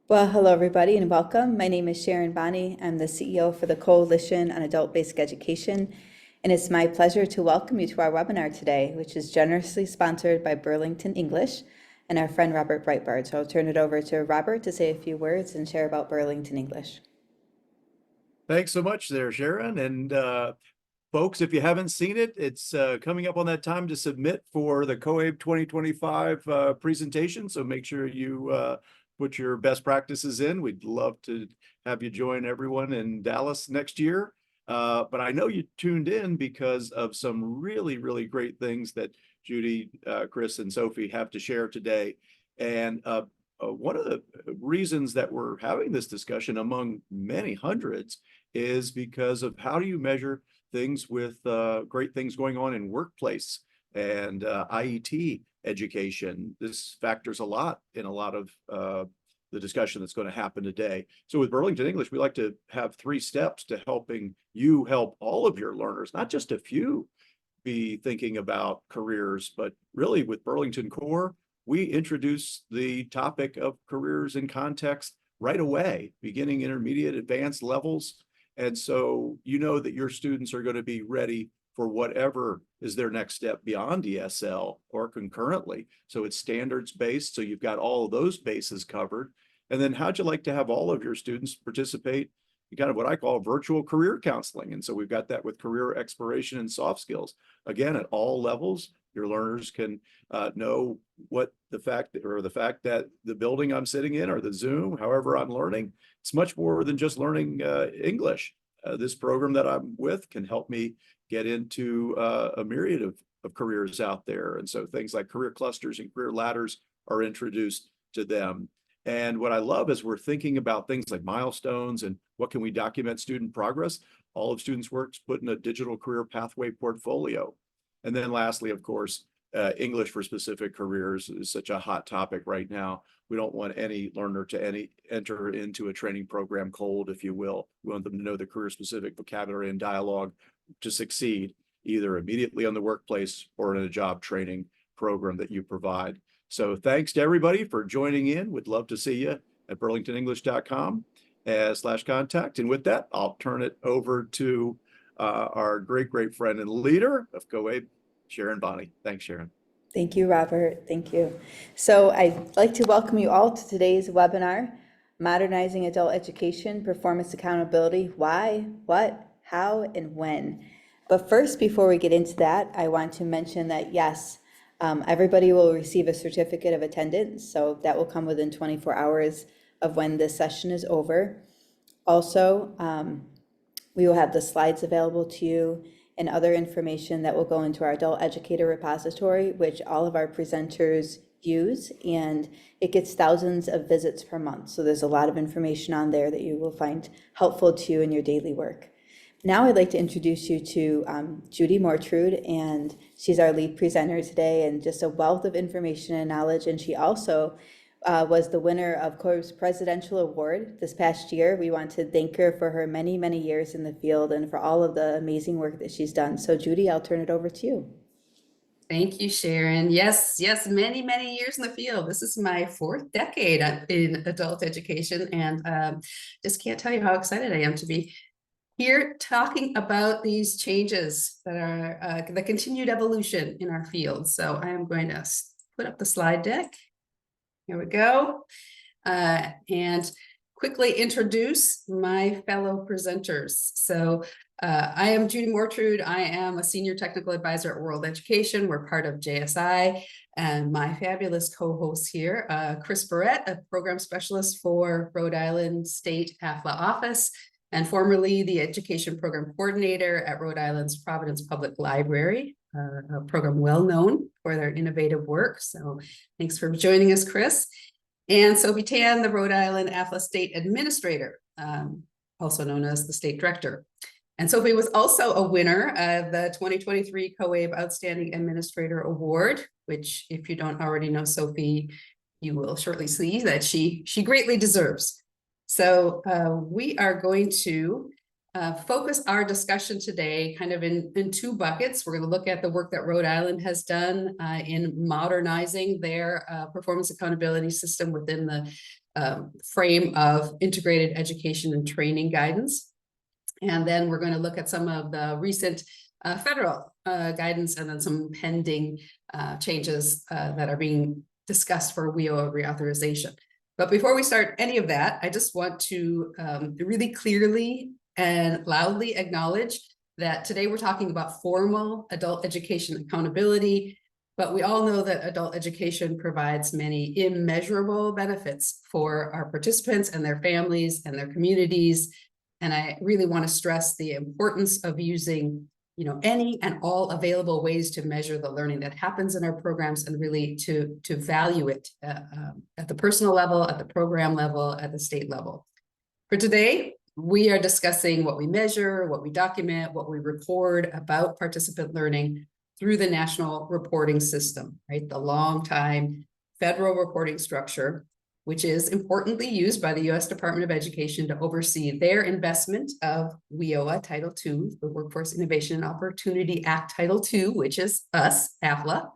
Well, hello everybody and welcome. My name is Sharon Bonney. I'm the CEO for the Coalition on Adult Basic Education, and it's my pleasure to welcome you to our webinar today, which is generously sponsored by Burlington English and our friend Robert Breitbart. So I'll turn it over to Robert to say a few words and share about Burlington English. Thanks so much there, Sharon. And folks, if you haven't seen it, it's coming up on that time to submit for the COABE 2025 presentation. So make sure you put your best practices in. We'd love to have you join everyone in Dallas next year. But I know you tuned in because of some really, really great things that Judy, Chris, and Sophie have to share today. And one of the reasons that we're having this discussion among many hundreds is because of how do you measure things with great things going on in workplace and IET education. This factors a lot in a lot of the discussion that's going to happen today. So with Burlington English, we like to have 3 steps to helping you help all of your learners, not just a few, be thinking about careers, but really with Burlington Core, we introduce the topic of careers in context right away, beginning, intermediate, advanced levels. And so you know that your students are going to be ready for whatever is their next step beyond ESL or concurrently. So it's standards based. So you've got all of those bases covered. And then how'd you like to have all of your students participate in kind of what I call virtual career counseling? And so we've got that with career exploration and soft skills. Again, at all levels, your learners can know what the fact that the building I'm sitting in or the Zoom, however I'm learning, it's much more than just learning English. This program that I'm with can help me get into a myriad of careers out there. And so things like career clusters and career ladders are introduced to them. And what I love is we're thinking about things like milestones and what can we document student progress. All of students' work's put in a digital career pathway portfolio. And then lastly, of course, English for specific careers is such a hot topic right now. We don't want any learner to enter into a training program cold, if you will. We want them to know the career-specific vocabulary and dialogue to succeed, either immediately on the workplace or in a job training program that you provide. So thanks to everybody for joining in. We'd love to see you at burlingtonenglish.com/contact. And with that, I'll turn it over to our great friend and leader of COABE, Sharon Bonney. Thanks, Sharon. Thank you, Robert. Thank you. So I'd like to welcome you all to today's webinar, Modernizing Adult Education, Performance Accountability, Why, What, How, and When. But first, before we get into that, I want to mention that yes, everybody will receive a certificate of attendance, so that will come within 24 hours of when this session is over. Also, we will have the slides available to you and other information that will go into our adult educator repository, which all of our presenters use, and it gets thousands of visits per month. So there's a lot of information on there that you will find helpful to you in your daily work. Now I'd like to introduce you to Judy Mortrude, and she's our lead presenter today, and just a wealth of information and knowledge. And she also was the winner of COABE's Presidential Award this past year. We want to thank her for her many, many years in the field and for all of the amazing work that she's done. So Judy, I'll turn it over to you. Thank you, Sharon. Yes, many, many years in the field. This is my 4th decade in adult education, and just can't tell you how excited I am to be here talking about these changes that are the continued evolution in our field. So I am going to put up the slide deck. Here we go. And quickly introduce my fellow presenters. So I am Judy Mortrude. I am a senior technical advisor at World Education. We're part of JSI, and my fabulous co-host here, Chris Bourret, a program specialist for Rhode Island State AFLA office, and formerly the education program coordinator at Rhode Island's Providence Public Library, a program well known for their innovative work. So thanks for joining us, Chris. And Sophie Tan, the Rhode Island AFLA State Administrator, also known as the State Director. And Sophie was also a winner of the 2023 COABE Outstanding Administrator Award, which, if you don't already know Sophie, you will shortly see that she greatly deserves. So we are going to focus our discussion today kind of in 2 buckets. We're going to look at the work that Rhode Island has done in modernizing their performance accountability system within the frame of integrated education and training guidance. And then we're going to look at some of the recent federal guidance and then some pending changes that are being discussed for WIOA reauthorization. But before we start any of that, I just want to really clearly and loudly acknowledge that today we're talking about formal adult education accountability, but we all know that adult education provides many immeasurable benefits for our participants and their families and their communities. And I really want to stress the importance of using, any and all available ways to measure the learning that happens in our programs and really to value it at the personal level, at the program level, at the state level. For today, we are discussing what we measure, what we document, what we record about participant learning through the national reporting system, right? The long-time federal reporting structure, which is importantly used by the U.S. Department of Education to oversee their investment of WIOA Title II, the Workforce Innovation and Opportunity Act Title II, which is us, AFLA,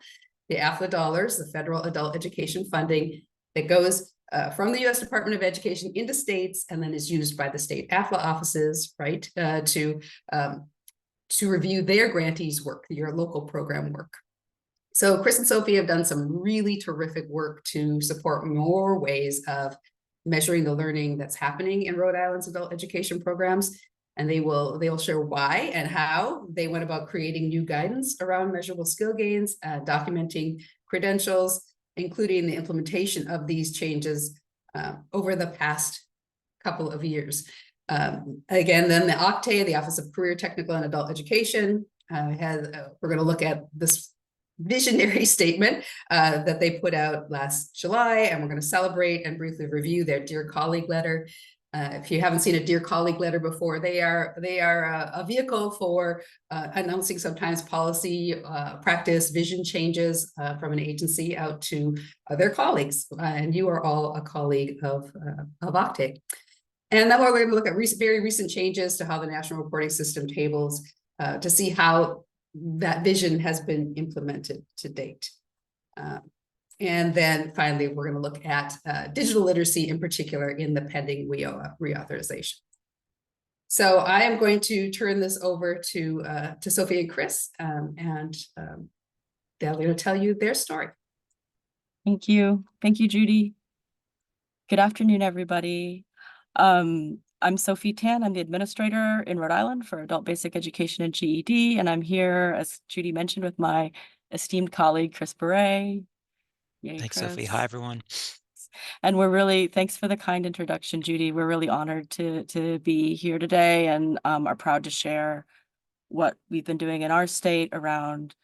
the AFLA dollars, the federal adult education funding that goes from the U.S. Department of Education into states and then is used by the state AFLA offices, right, to review their grantees' work, your local program work. So Chris and Sophie have done some really terrific work to support more ways of measuring the learning that's happening in Rhode Island's adult education programs. And they will share why and how they went about creating new guidance around measurable skill gains, documenting credentials, including the implementation of these changes over the past couple of years. Again, then the OCTAE, the Office of Career, Technical, and Adult Education, we're going to look at this visionary statement that they put out last July, and we're going to celebrate and briefly review their Dear Colleague letter. If you haven't seen a Dear Colleague letter before, they are a vehicle for announcing sometimes policy, practice, vision changes from an agency out to their colleagues. And you are all a colleague of OCTAE. And then we're going to look at very recent changes to how the national reporting system tables to see how that vision has been implemented to date. And then finally, we're going to look at digital literacy in particular in the pending WIOA reauthorization. So I am going to turn this over to Sophie and Chris, and they're going to tell you their story. Thank you. Thank you, Judy. Good afternoon, everybody. I'm Sophie Tan. I'm the administrator in Rhode Island for Adult Basic Education and GED, and I'm here, as Judy mentioned, with my esteemed colleague, Chris Bourret. Yay, Thanks, Chris. Sophie. Hi, everyone. And thanks for the kind introduction, Judy. We're really honored to be here today and are proud to share what we've been doing in our state around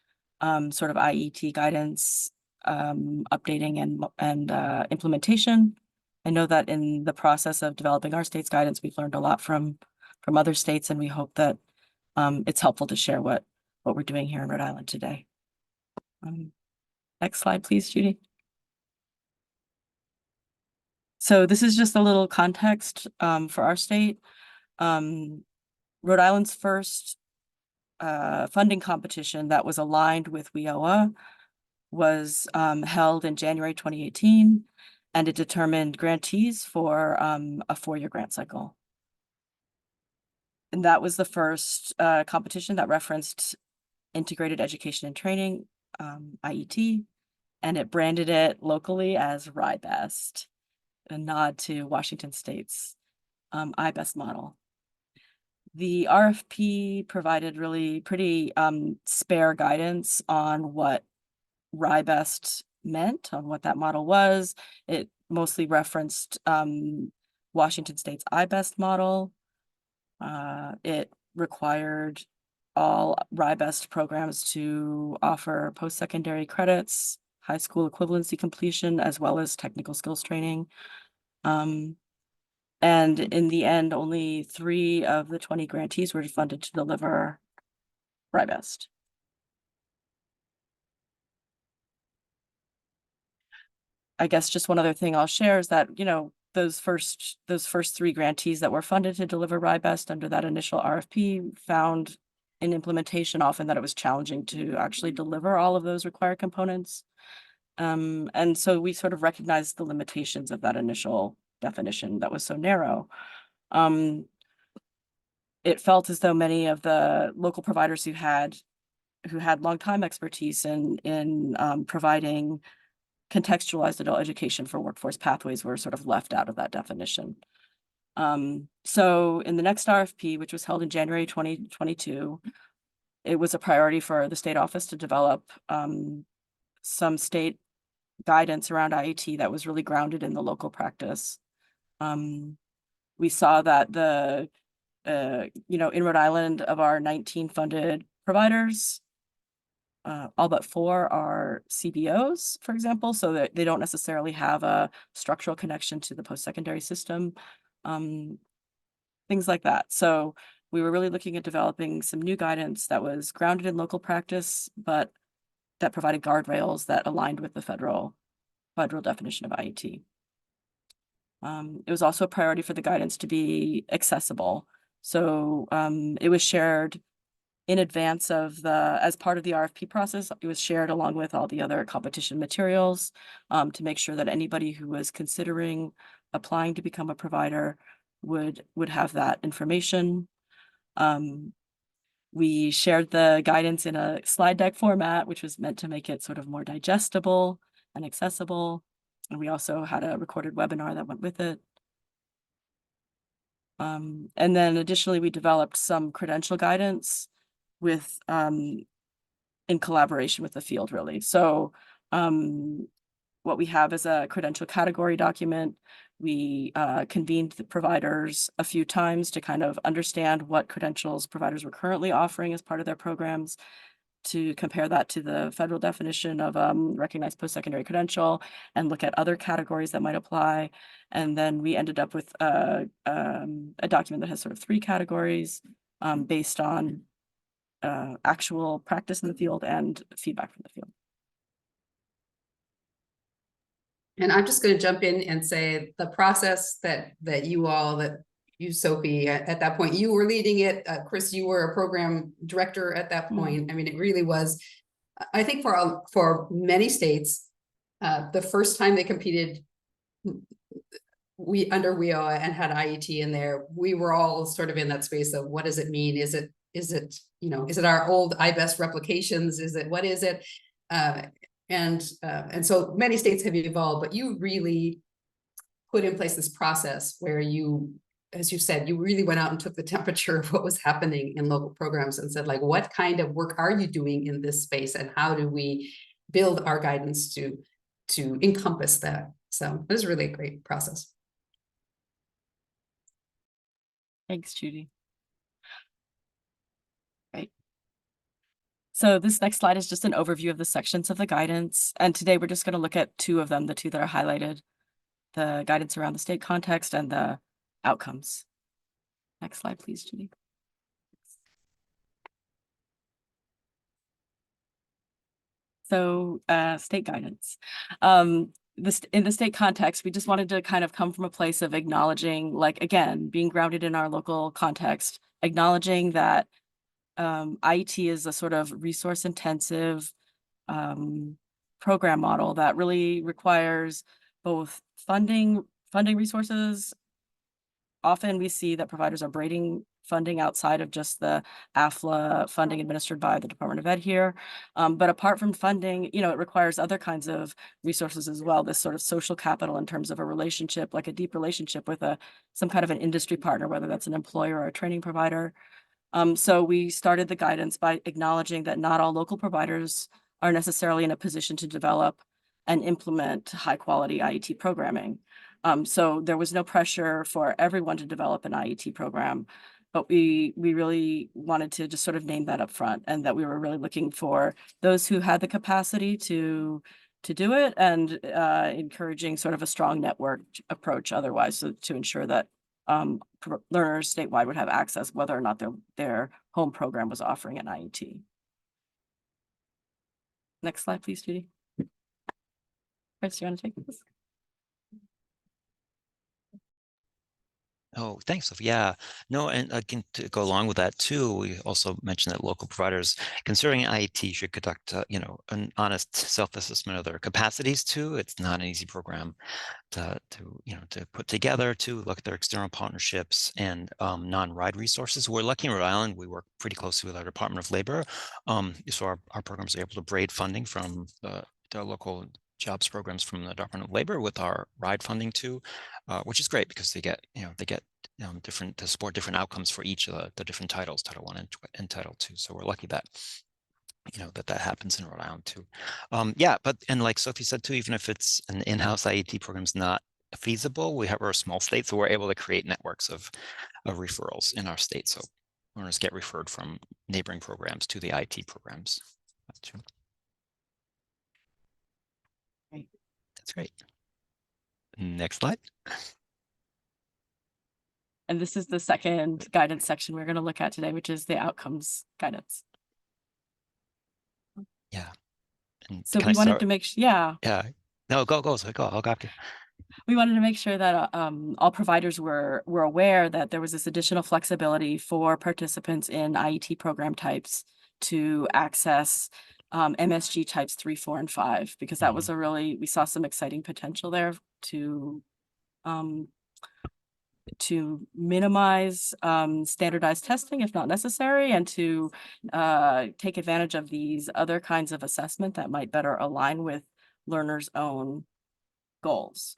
sort of IET guidance, updating and implementation. I know that in the process of developing our state's guidance, we've learned a lot from other states, and we hope that it's helpful to share what we're doing here in Rhode Island today. Next slide, please, Judy. So this is just a little context for our state. Rhode Island's first funding competition that was aligned with WIOA was held in January 2018. And it determined grantees for a 4-year grant cycle. And that was the first competition that referenced integrated education and training, IET, and it branded it locally as RIBEST, a nod to Washington State's IBEST model. The RFP provided really pretty spare guidance on what RIBEST meant, on what that model was. It mostly referenced Washington State's IBEST model. It required all RIBEST programs to offer post-secondary credits, high school equivalency completion, as well as technical skills training. And in the end, only 3 of the 20 grantees were funded to deliver RIBEST. I guess just one other thing I'll share is that, those first 3 grantees that were funded to deliver RIBEST under that initial RFP found in implementation often that it was challenging to actually deliver all of those required components. And so we sort of recognized the limitations of that initial definition that was so narrow. It felt as though many of the local providers who had long time expertise in providing contextualized adult education for workforce pathways were sort of left out of that definition. So in the next RFP, which was held in January 2022, it was a priority for the state office to develop some state guidance around IET that was really grounded in the local practice. We saw that in Rhode Island, of our 19 funded providers, all but 4 are CBOs, for example, so that they don't necessarily have a structural connection to the post-secondary system, things like that. So we were really looking at developing some new guidance that was grounded in local practice, but that provided guardrails that aligned with the federal definition of IET. It was also a priority for the guidance to be accessible. So it was shared in advance of as part of the RFP process. It was shared along with all the other competition materials to make sure that anybody who was considering applying to become a provider would have that information. We shared the guidance in a slide deck format, which was meant to make it sort of more digestible and accessible. And we also had a recorded webinar that went with it. And then additionally, we developed some credential guidance with in collaboration with the field, really. So what we have is a credential category document. We convened the providers a few times to kind of understand what credentials providers were currently offering as part of their programs, to compare that to the federal definition of recognized post-secondary credential and look at other categories that might apply. And then we ended up with a document that has sort of 3 categories based on actual practice in the field and feedback from the field. And I'm just going to jump in and say the process that you, Sophie, at that point, you were leading it. Chris, you were a program director at that point. I mean, it really was, I think for many states, the first time they competed under WIOA and had IET in there, we were all sort of in that space of what does it mean? Is it our old IBEST replications? What is it? And so many states have evolved, but you really put in place this process where you, as you said, you really went out and took the temperature of what was happening in local programs and said, like, what kind of work are you doing in this space, and how do we build our guidance to encompass that? So it was really a great process. Thanks, Judy. Right. So this next slide is just an overview of the sections of the guidance. And today we're just going to look at 2 of them, the 2 that are highlighted, the guidance around the state context and the outcomes. Next slide, please, Judy. So state guidance. In the state context, we just wanted to kind of come from a place of acknowledging, like, again, being grounded in our local context, acknowledging that IET is a sort of resource intensive program model that really requires both funding resources. Often we see that providers are braiding funding outside of just the AFLA funding administered by the Department of Ed here. But apart from funding, it requires other kinds of resources as well, this sort of social capital in terms of a relationship, like a deep relationship with some kind of an industry partner, whether that's an employer or a training provider. So we started the guidance by acknowledging that not all local providers are necessarily in a position to develop and implement high quality IET programming. So there was no pressure for everyone to develop an IET program, but we really wanted to just sort of name that up front, and that we were really looking for those who had the capacity to do it, and encouraging sort of a strong network approach otherwise, so to ensure that learners statewide would have access whether or not their home program was offering an IET. Next slide, please, Judy. Chris, you want to take this? Oh, thanks, Sophie. Yeah, no, and again, to go along with that too, we also mentioned that local providers, considering IET, should conduct, an honest self-assessment of their capacities too. It's not an easy program to put together, to look at their external partnerships and non-ride resources. We're lucky in Rhode Island, we work pretty closely with our Department of Labor. So our programs are able to braid funding from the local jobs programs from the Department of Labor with our ride funding too, which is great because they get different to support different outcomes for each of the different titles, Title I and Title II. So we're lucky that that happens in Rhode Island too. Yeah, and like Sophie said too, even if it's an in-house IET program is not feasible, we're a small state, so we're able to create networks of referrals in our state. So learners get referred from neighboring programs to the IET programs. Great. That's great. Next slide. And this is the second guidance section we're going to look at today, which is the outcomes guidance. Yeah. And So can I we wanted start? to make sure, yeah, Yeah. No, go. I'll go after. we wanted to make sure that all providers were aware that there was this additional flexibility for participants in IET program types to access MSG types 3, 4, and 5, because that was we saw some exciting potential there to minimize standardized testing if not necessary, and to take advantage of these other kinds of assessment that might better align with learners' own goals.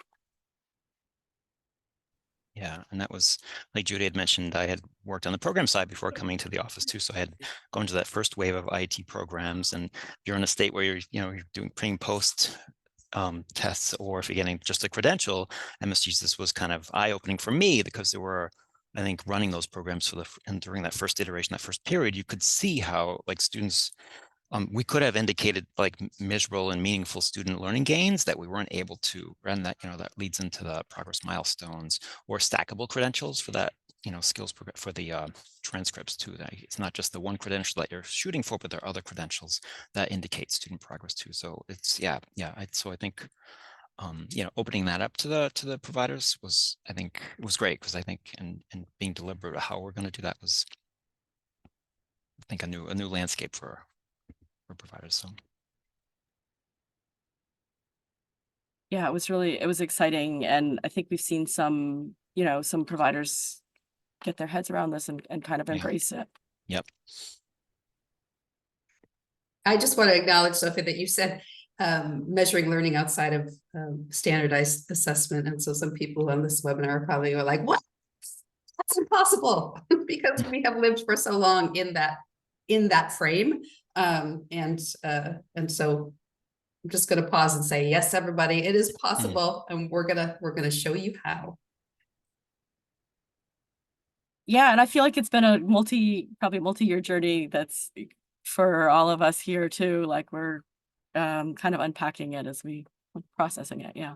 Yeah, and that was, like Judy had mentioned, I had worked on the program side before coming to the office too. So I had gone to that first wave of IET programs, and if you're in a state where you're doing pre and post tests, or if you're getting just a credential, MSGs, this was kind of eye-opening for me because there were, I think, running those programs and during that first iteration, that first period, you could see how like students, we could have indicated like measurable and meaningful student learning gains that we weren't able to run. That that leads into the progress milestones or stackable credentials for that skills for the transcripts too. That it's not just the one credential that you're shooting for, but there are other credentials that indicate student progress too. So it's so I think opening that up to the providers was, I think, it was great, because I think and being deliberate how we're going to do that was, I think, a new landscape for providers. So Yeah, it was exciting, and I think we've seen some providers get their heads around this and kind of embrace it. Yep. I just want to acknowledge, Sophie, that you said measuring learning outside of standardized assessment. And so some people on this webinar probably were like, what? That's impossible, because we have lived for so long in that frame. And so I'm just going to pause and say, yes, everybody, it is possible. And we're gonna show you how. Yeah, and I feel like it's been a probably multi-year journey that's for all of us here too. Like we're kind of unpacking it as we processing it. Yeah.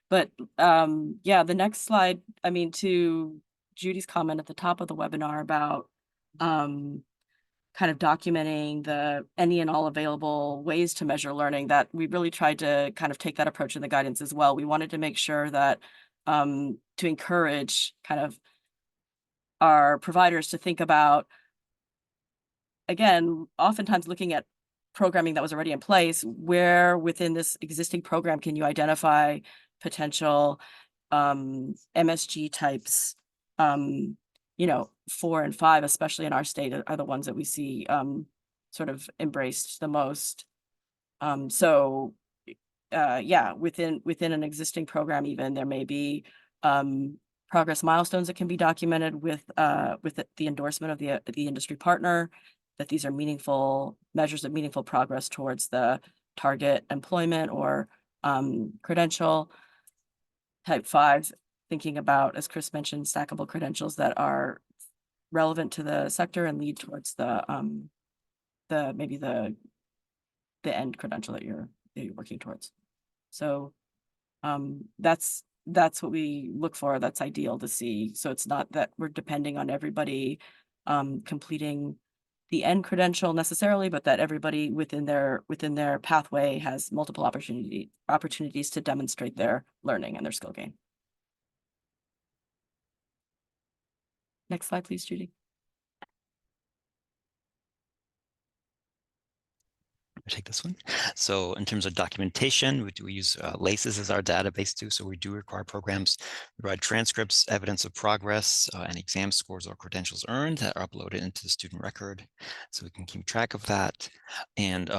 But yeah, the next slide, I mean, to Judy's comment at the top of the webinar about kind of documenting any and all available ways to measure learning, that we really tried to kind of take that approach in the guidance as well. We wanted to make sure that to encourage kind of our providers to think about, again, oftentimes looking at programming that was already in place, where within this existing program can you identify potential MSG types, 4 and 5, especially in our state, are the ones that we see sort of embraced the most. Yeah, within an existing program, even there may be progress milestones that can be documented with the endorsement of the industry partner, that these are meaningful measures of meaningful progress towards the target employment or credential. Type 5, thinking about, as Chris mentioned, stackable credentials that are relevant to the sector and lead towards maybe the end credential that you're working towards. So that's what we look for. That's ideal to see. So it's not that we're depending on everybody completing the end credential necessarily, but that everybody within their pathway has multiple opportunities to demonstrate their learning and their skill gain. Next slide, please, Judy. Take this one. So in terms of documentation, we use LACES as our database too. So we do require programs to provide transcripts, evidence of progress, and exam scores or credentials earned that are uploaded into the student record. So we can keep track of that. And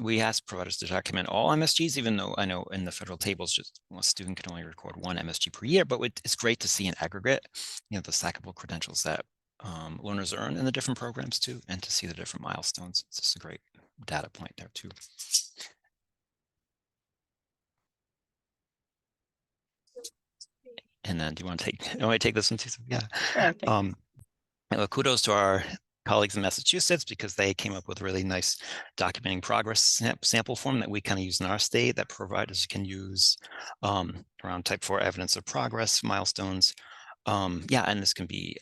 we ask providers to document all MSGs, even though I know in the federal tables, just a student can only record one MSG per year, but it's great to see in aggregate, the stackable credentials that learners earn in the different programs too, and to see the different milestones. It's just a great data point there too. And then do you want to take this one too? Yeah. Sure, Kudos to our colleagues in Massachusetts, because they came up with a really nice documenting progress sample form that we kind of use in our state that providers can use around type 4 evidence of progress milestones. Yeah, and this can be,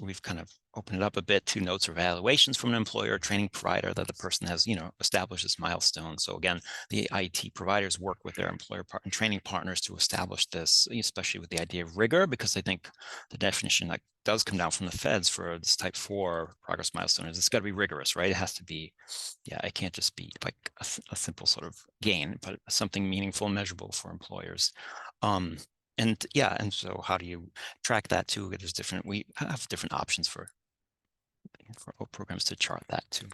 we've kind of opened it up a bit to notes or evaluations from an employer or training provider that the person has, established this milestone. So again, the IT providers work with their employer and training partners to establish this, especially with the idea of rigor, because I think the definition that does come down from the feds for this type 4 progress milestone is it's got to be rigorous, right? It has to be, it can't just be like a simple sort of gain, but something meaningful and measurable for employers. And so how do you track that too? We have different options for programs to chart that too.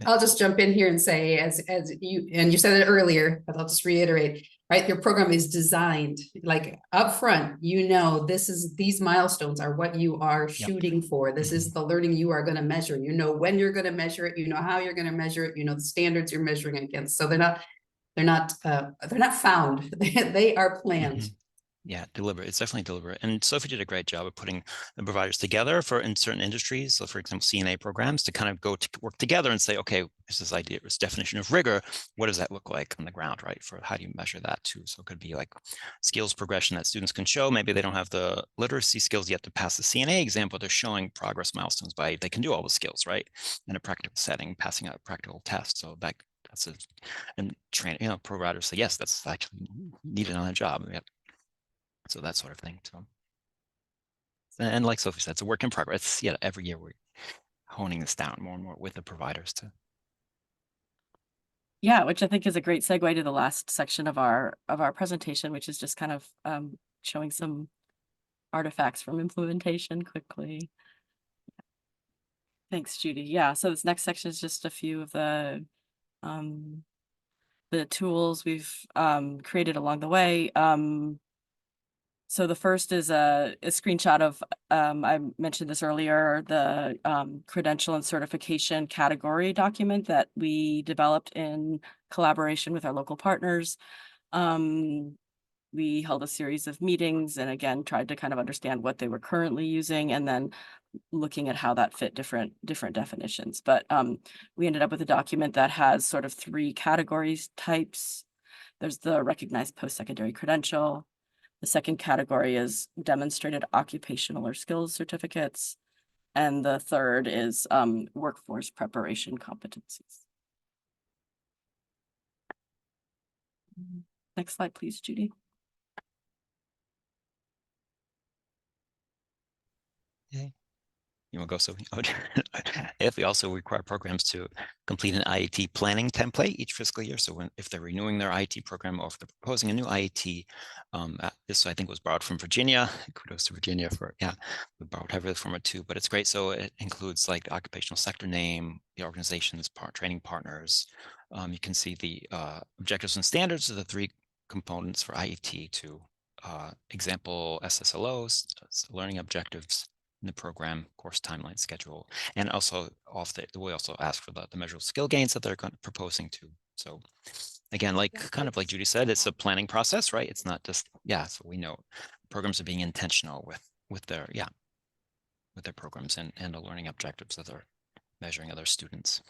I'll just jump in here and say, as you said it earlier, but I'll just reiterate, right? Your program is designed like upfront, these milestones are what you are shooting for. This is the learning you are going to measure. You know when you're going to measure it, you know how you're going to measure it, the standards you're measuring against. So they're not found. They are planned. Yeah, deliberate. It's definitely deliberate. And Sophie did a great job of putting the providers together in certain industries. So for example, CNA programs to kind of work together and say, okay, here's this idea, this definition of rigor. What does that look like on the ground, right? For how do you measure that too? So it could be like skills progression that students can show. Maybe they don't have the literacy skills yet to pass the CNA exam, but they're showing progress milestones by they can do all the skills, right? In a practical setting, passing a practical test. So that's and train, providers say, yes, that's actually needed on a job. So that sort of thing. So, and like Sophie said, it's a work in progress. Yeah, every year we're honing this down more and more with the providers too. Yeah, which I think is a great segue to the last section of our presentation, which is just kind of showing some artifacts from implementation quickly. Thanks, Judy. Yeah, so this next section is just a few of the tools we've created along the way. So the first is a screenshot of, I mentioned this earlier, the credential and certification category document that we developed in collaboration with our local partners. We held a series of meetings and again, tried to kind of understand what they were currently using and then looking at how that fit different definitions. But we ended up with a document that has sort of 3 categories types. There's the recognized post-secondary credential. The second category is demonstrated occupational or skills certificates. And the third is workforce preparation competencies. Next slide, please, Judy. Okay. You want to go, Sophie? If we also require programs to complete an IET planning template each fiscal year. So if they're renewing their IET program or if they're proposing a new IET, this I think was borrowed from Virginia. Kudos to Virginia we borrowed heavily from it too, but it's great. So it includes like the occupational sector name, the organization's training partners. You can see the objectives and standards of the 3 components for IET to example SSLOs, learning objectives, in the program, course timeline schedule, and also we also ask for the measurable skill gains that they're proposing to. So again, kind of like Judy said, it's a planning process, right? It's not just, so we know programs are being intentional with their programs and the learning objectives that they're measuring of their students.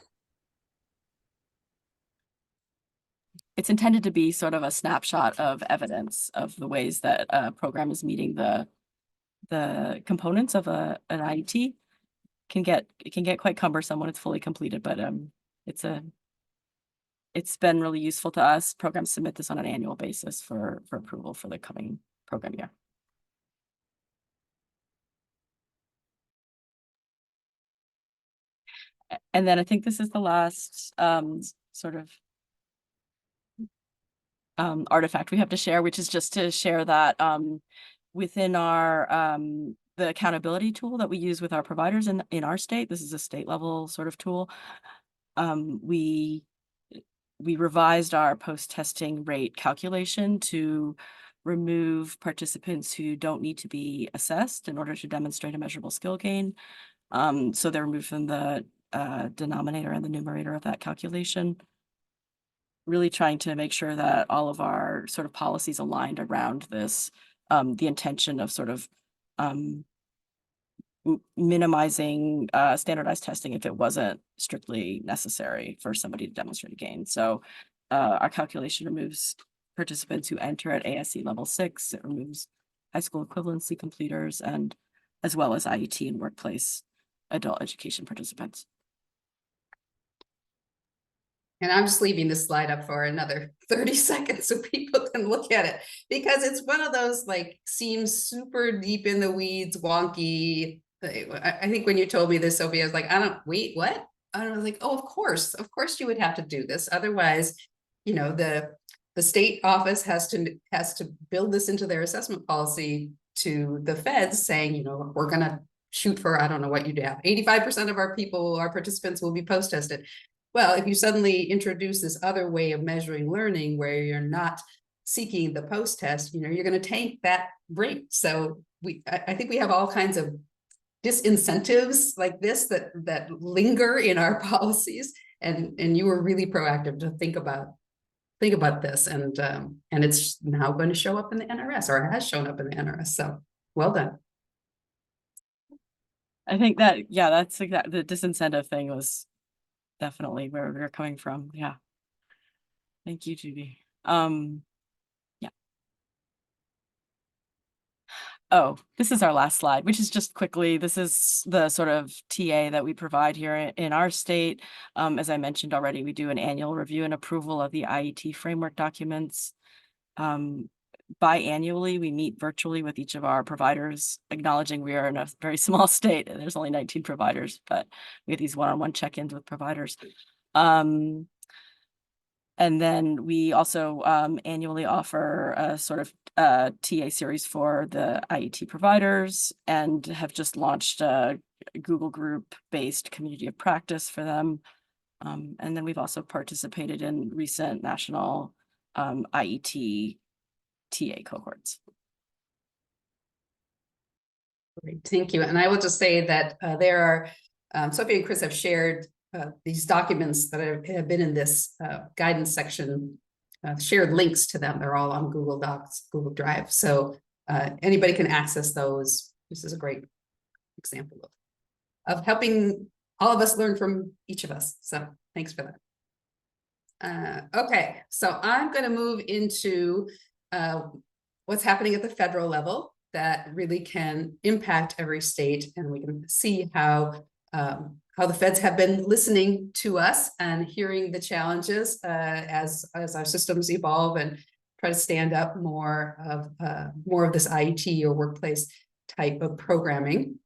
It's intended to be sort of a snapshot of evidence of the ways that a program is meeting the components of an IET. It can get quite cumbersome when it's fully completed, but it's a it's been really useful to us. Programs submit this on an annual basis for approval for the coming program year. And then I think this is the last sort of artifact we have to share, which is just to share that within our the accountability tool that we use with our providers in our state. This is a state level sort of tool. We revised our post-testing rate calculation to remove participants who don't need to be assessed in order to demonstrate a measurable skill gain. So they're removed from the denominator and the numerator of that calculation. Really trying to make sure that all of our sort of policies aligned around this, the intention of sort of minimizing standardized testing if it wasn't strictly necessary for somebody to demonstrate a gain. So our calculation removes participants who enter at ASC level 6. It removes high school equivalency completers, and as well as IET and workplace adult education participants. And I'm just leaving this slide up for another 30 seconds so people can look at it, because it's one of those like seems super deep in the weeds, wonky. I think when you told me this, Sophie, I was like, wait, what? I was like, oh, of course you would have to do this. Otherwise, you know, the state office has to build this into their assessment policy to the feds, saying, you know, we're going to shoot for, I don't know what you'd have, 85% of our participants will be post-tested. Well, if you suddenly introduce this other way of measuring learning where you're not seeking the post-test, you know, you're going to tank that rate. So I think we have all kinds of disincentives like this that linger in our policies, and you were really proactive to think about this, and it's now going to show up in the NRS, or has shown up in the NRS. So well done. I think that, yeah, that's exactly the disincentive thing was definitely where we're coming from. Yeah. Thank you, Judy. Yeah. Oh, this is our last slide, which is just quickly, this is the sort of TA that we provide here in our state. As I mentioned already, we do an annual review and approval of the IET framework documents. Biannually, we meet virtually with each of our providers, acknowledging we are in a very small state and there's only 19 providers, but we have these one-on-one check-ins with providers. And then we also annually offer a sort of TA series for the IET providers, and have just launched a Google group-based community of practice for them. And then we've also participated in recent national IET TA cohorts. Great, thank you. And I will just say that there are, Sophie and Chris have shared these documents that have been in this guidance section, shared links to them. They're all on Google Docs, Google Drive. So anybody can access those. This is a great example of helping all of us learn from each of us. So thanks for that. Okay, so I'm going to move into what's happening at the federal level that really can impact every state, and we can see how the feds have been listening to us and hearing the challenges as our systems evolve and try to stand up more of this IET or workplace type of programming.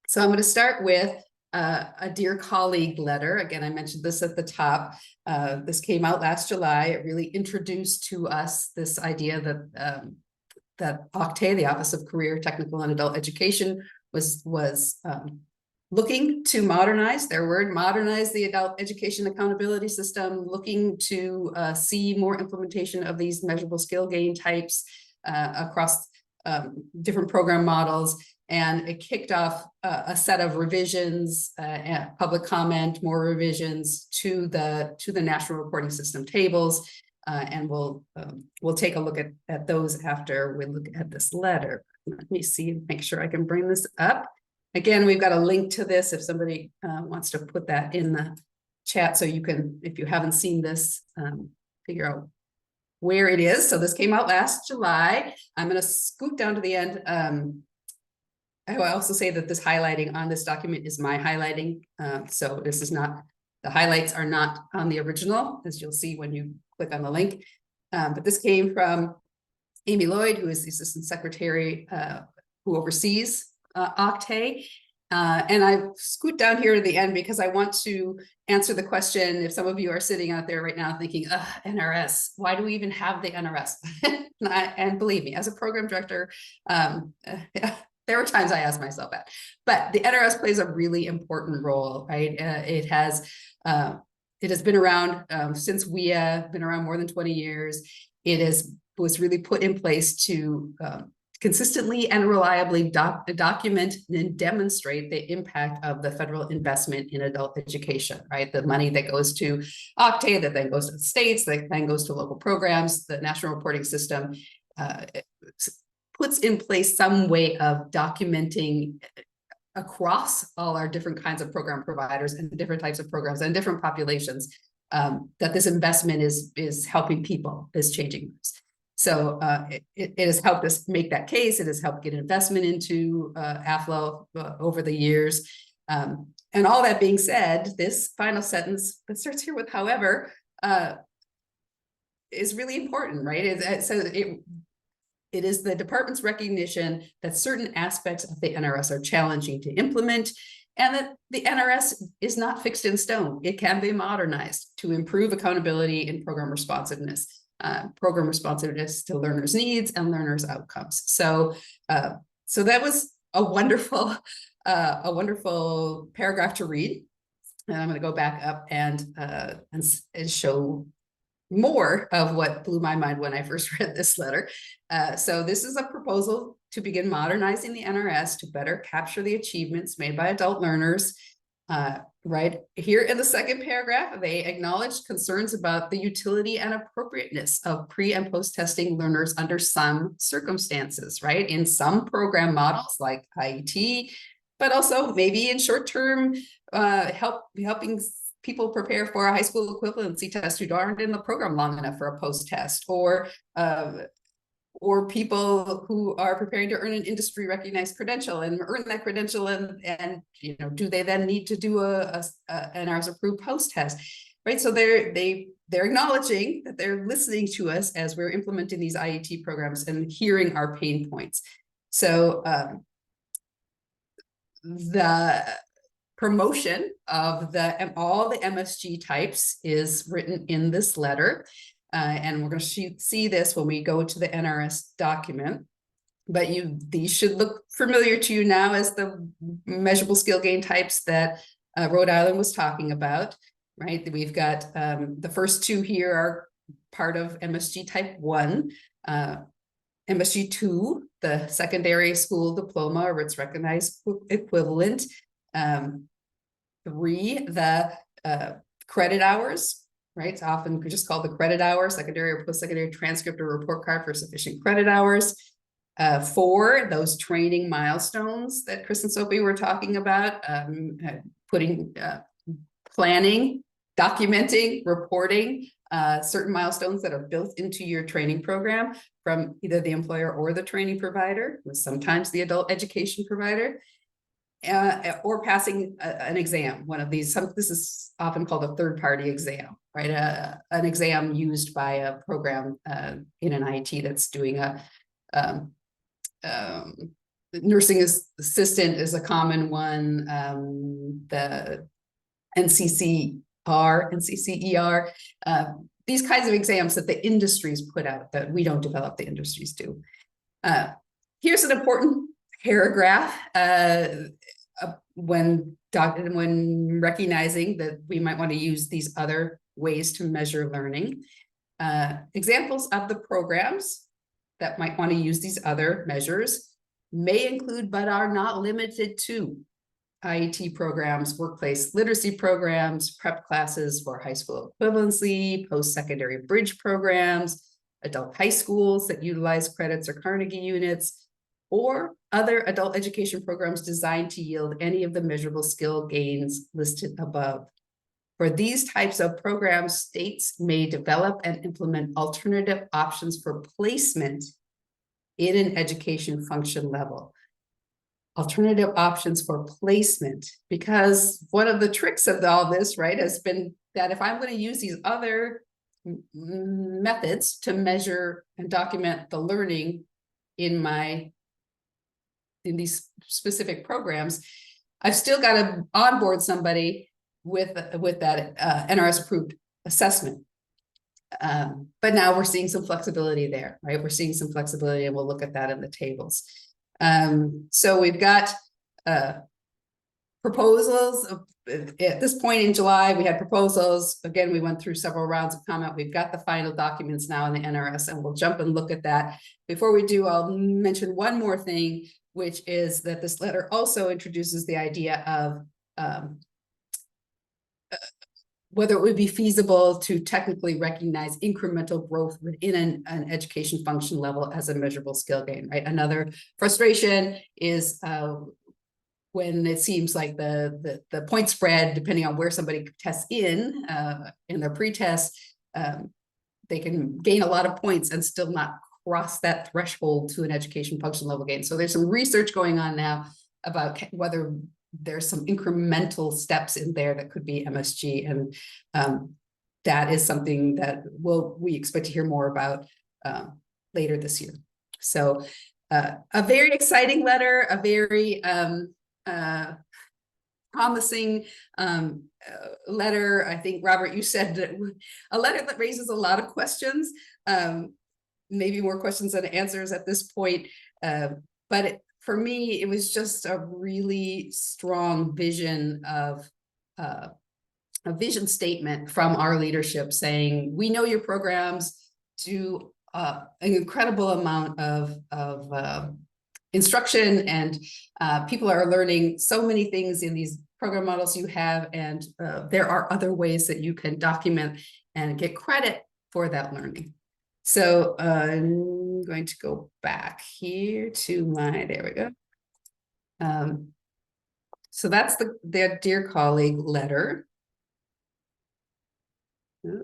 So I'm going to start with a dear colleague letter. Again, I mentioned this at the top. This came out last July. It really introduced to us this idea that OCTAE, the Office of Career, Technical, and Adult Education, was looking to modernize the adult education accountability system, looking to see more implementation of these measurable skill gain types across different program models. And it kicked off a set of revisions, public comment, more revisions to the national reporting system tables. And we'll take a look at those after we look at this letter. Let me see, make sure I can bring this up. Again, we've got a link to this if somebody wants to put that in the chat, so you can, if you haven't seen this, figure out where it is. So this came out last July. I'm going to scoot down to the end. I will also say that this highlighting on this document is my highlighting. So this is not The highlights are not on the original, as you'll see when you click on the link. But this came from Amy Lloyd, who is the Assistant Secretary who oversees OCTAE. And I scoot down here to the end because I want to answer the question, if some of you are sitting out there right now thinking, NRS, why do we even have the NRS? And believe me, as a program director, there were times I asked myself that. But the NRS plays a really important role, right? It has been around since WIA, been around more than 20 years. It was really put in place to consistently and reliably document and demonstrate the impact of the federal investment in adult education, right? The money that goes to OCTAE, that then goes to the states, that then goes to local programs, the national reporting system puts in place some way of documenting across all our different kinds of program providers and different types of programs and different populations that this investment is helping people, is changing lives. So it has helped us make that case. It has helped get investment into AFLO over the years. And all that being said, this final sentence that starts here with however is really important, right? It is the department's recognition that certain aspects of the NRS are challenging to implement, and that the NRS is not fixed in stone. It can be modernized to improve accountability and program responsiveness to learners' needs and learners' outcomes. So that was a wonderful paragraph to read. And I'm going to go back up and show more of what blew my mind when I first read this letter. So this is a proposal to begin modernizing the NRS to better capture the achievements made by adult learners. Right here in the second paragraph, they acknowledged concerns about the utility and appropriateness of pre and post testing learners under some circumstances, right? In some program models like IET, but also maybe in short-term helping people prepare for a high school equivalency test who aren't in the program long enough for a post test, or people who are preparing to earn an industry recognized credential and earn that credential and do they then need to do an NRS approved post test, right? So they're acknowledging that they're listening to us as we're implementing these IET programs and hearing our pain points. So the promotion of all the MSG types is written in this letter. And we're going to see this when we go to the NRS document, but these should look familiar to you now as the measurable skill gain types that Rhode Island was talking about, right? We've got the first two here are part of MSG type 1, MSG 2, the secondary school diploma or its recognized equivalent, 3, the credit hours. Right, it's often just called the credit hour, secondary or post-secondary transcript or report card for sufficient credit hours. 4, those training milestones that Chris and Sophie were talking about, planning, documenting, reporting certain milestones that are built into your training program from either the employer or the training provider, sometimes the adult education provider. Or passing an exam, one of these. This is often called a third-party exam, right? An exam used by a program in an IET that's doing nursing assistant is a common one. The NCCER, these kinds of exams that the industries put out that we don't develop, the industries do. Here's an important paragraph when recognizing that we might want to use these other ways to measure learning. Examples of the programs that might want to use these other measures may include, but are not limited to, IET programs, workplace literacy programs, prep classes for high school equivalency, post-secondary bridge programs, adult high schools that utilize credits or Carnegie units, or other adult education programs designed to yield any of the measurable skill gains listed above. For these types of programs, states may develop and implement alternative options for placement in an education function level. alternative options for placement, because one of the tricks of all this, right, has been that if I'm going to use these other methods to measure and document the learning in these specific programs, I've still got to onboard somebody with that NRS approved assessment. But now we're seeing some flexibility there, right? We're seeing some flexibility, and we'll look at that in the tables. So we've got proposals. At this point in July, we had proposals. Again, we went through several rounds of comment. We've got the final documents now in the NRS, and we'll jump and look at that. Before we do, I'll mention one more thing, which is that this letter also introduces the idea of whether it would be feasible to technically recognize incremental growth within an education function level as a measurable skill gain, right? Another frustration is when it seems like the point spread, depending on where somebody tests in their pretest, they can gain a lot of points and still not cross that threshold to an education function level gain. So there's some research going on now about whether there's some incremental steps in there that could be MSG, and that is something that we expect to hear more about later this year. So a very exciting letter, a very promising letter. I think, Robert, you said that a letter that raises a lot of questions, maybe more questions than answers at this point, but for me, it was just a really strong vision of a vision statement from our leadership saying, we know your programs do an incredible amount of instruction, and people are learning so many things in these program models you have, and there are other ways that you can document and get credit for that learning. So I'm going to go back here to there we go. So that's the dear colleague letter. Oh,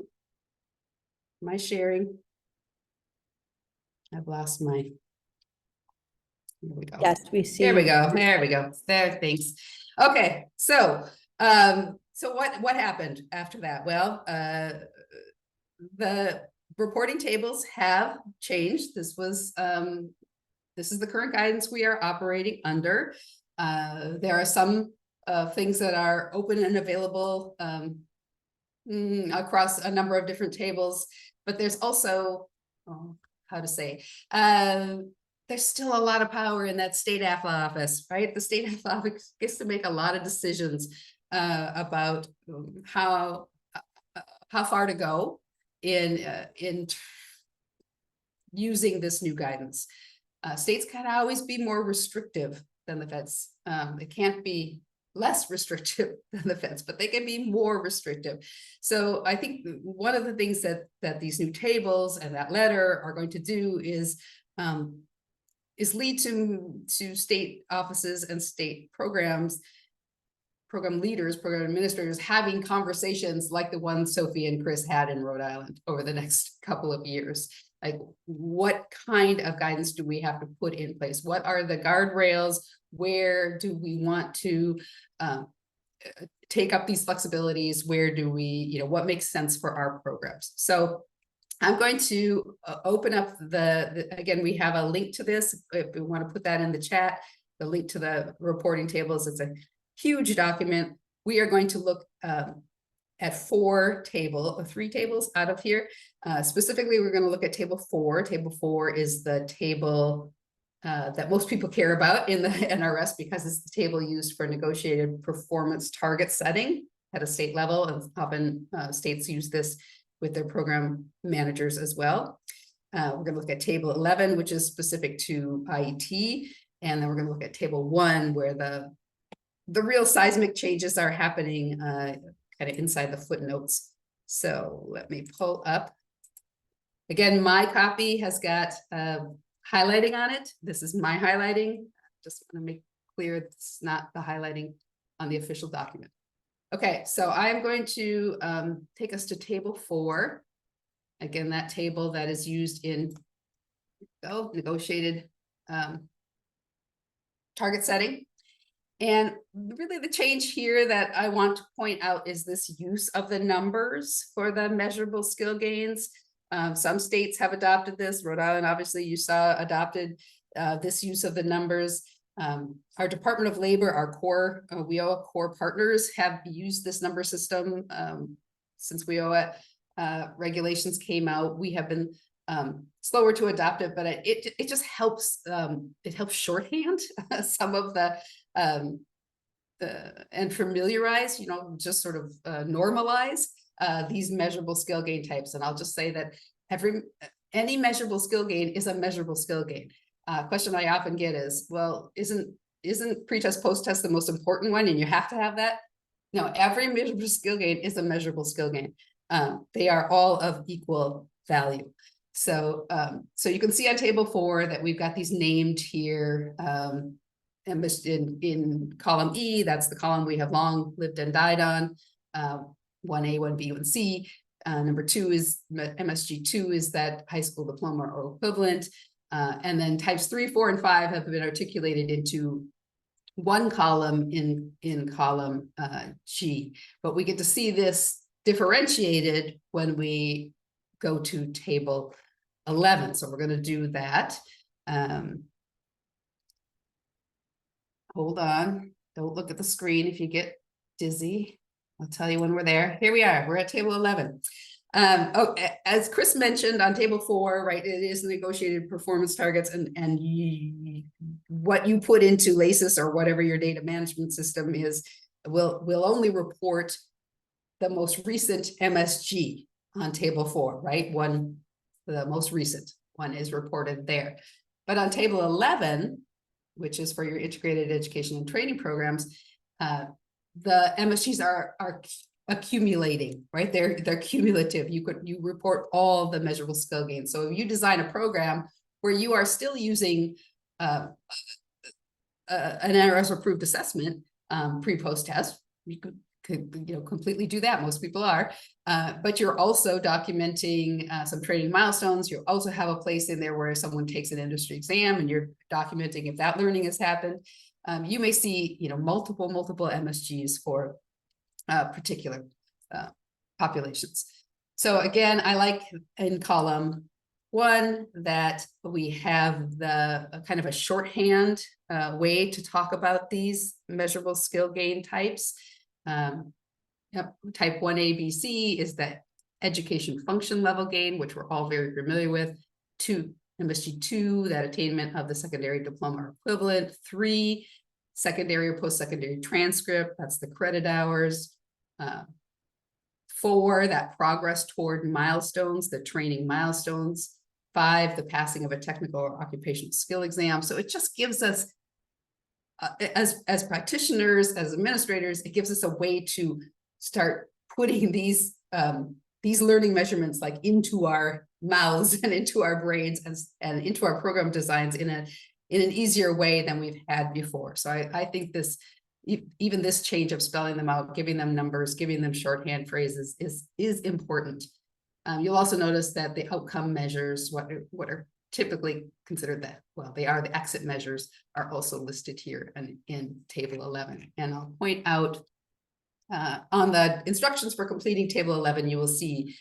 am I sharing? I've lost my, there we go. Yes, we see. There we go. There we go. There, thanks. Okay, so what happened after that? Well, the reporting tables have changed. This is the current guidance we are operating under. There are some things that are open and available across a number of different tables, but there's also, there's still a lot of power in that state AFLA office, right? The state AFLA office gets to make a lot of decisions about how far to go in using this new guidance. States can always be more restrictive than the feds. It can't be less restrictive than the feds, but they can be more restrictive. So I think one of the things that these new tables and that letter are going to do is lead to state offices and state programs, program leaders, program administrators having conversations like the one Sophie and Chris had in Rhode Island over the next couple of years. Like, what kind of guidance do we have to put in place? What are the guardrails? Where do we want to take up these flexibilities? Where do we, what makes sense for our programs? So I'm going to open up again, we have a link to this. If we want to put that in the chat, the link to the reporting tables, it's a huge document. We are going to look at three tables out of here. Specifically, we're going to look at table 4. Table 4 is the table that most people care about in the NRS because it's the table used for negotiated performance target setting at a state level. And often states use this with their program managers as well. We're going to look at table 11, which is specific to IET. And then we're going to look at table 1, where the real seismic changes are happening kind of inside the footnotes. So let me pull up. Again, my copy has got highlighting on it. This is my highlighting. Just want to make clear it's not the highlighting on the official document. Okay, so I'm going to take us to table 4. Again, that table that is used in negotiated target setting. And really the change here that I want to point out is this use of the numbers for the measurable skill gains. Some states have adopted this. Rhode Island, obviously, you saw adopted this use of the numbers. Our Department of Labor, our core WIOA core partners have used this number system since WIOA regulations came out. We have been slower to adopt it, but it just helps. It helps shorthand some of the and familiarize, just sort of normalize these measurable skill gain types. And I'll just say that any measurable skill gain is a measurable skill gain. Question I often get is, well, isn't pre-test, post-test the most important one, and you have to have that? No, every measurable skill gain is a measurable skill gain. They are all of equal value. So, so you can see on table 4 that we've got these named here. And in column E, that's the column we have long lived and died on. 1A, 1B, 1C. Number 2 is MSG2 is that high school diploma or equivalent. And then types 3, 4, and 5 have been articulated into one column in column G. But we get to see this differentiated when we go to table 11. So we're going to do that. Hold on. Don't look at the screen if you get dizzy. I'll tell you when we're there. Here we are. We're at table 11. As Chris mentioned on table 4, right, it is negotiated performance targets, and what you put into LACIS or whatever your data management system is will only report the most recent MSG on table 4, right? The most recent one is reported there. But on table 11, which is for your integrated education and training programs, the MSGs are accumulating, right? They're cumulative. You report all the measurable skill gains. So if you design a program where you are still using an NRS approved assessment pre-post test, you could completely do that. Most people are, but you're also documenting some training milestones. You also have a place in there where someone takes an industry exam and you're documenting if that learning has happened. You may see, multiple MSGs for particular populations. So again, I like in column 1 that we have the kind of a shorthand way to talk about these measurable skill gain types. Type 1A, B, C is that education function level gain, which we're all very familiar with. 2, MSG2, that attainment of the secondary diploma or equivalent. 3, secondary or post-secondary transcript, that's the credit hours. 4, that progress toward milestones, the training milestones. 5, the passing of a technical or occupational skill exam. So it just gives us as practitioners, as administrators, it gives us a way to start putting these learning measurements like into our mouths and into our brains and into our program designs in an easier way than we've had before. So I think this, even this change of spelling them out, giving them numbers, giving them shorthand phrases is important. You'll also notice that the outcome measures, what are typically considered they are the exit measures, are also listed here in table 11. And I'll point out on the instructions for completing table 11, you will see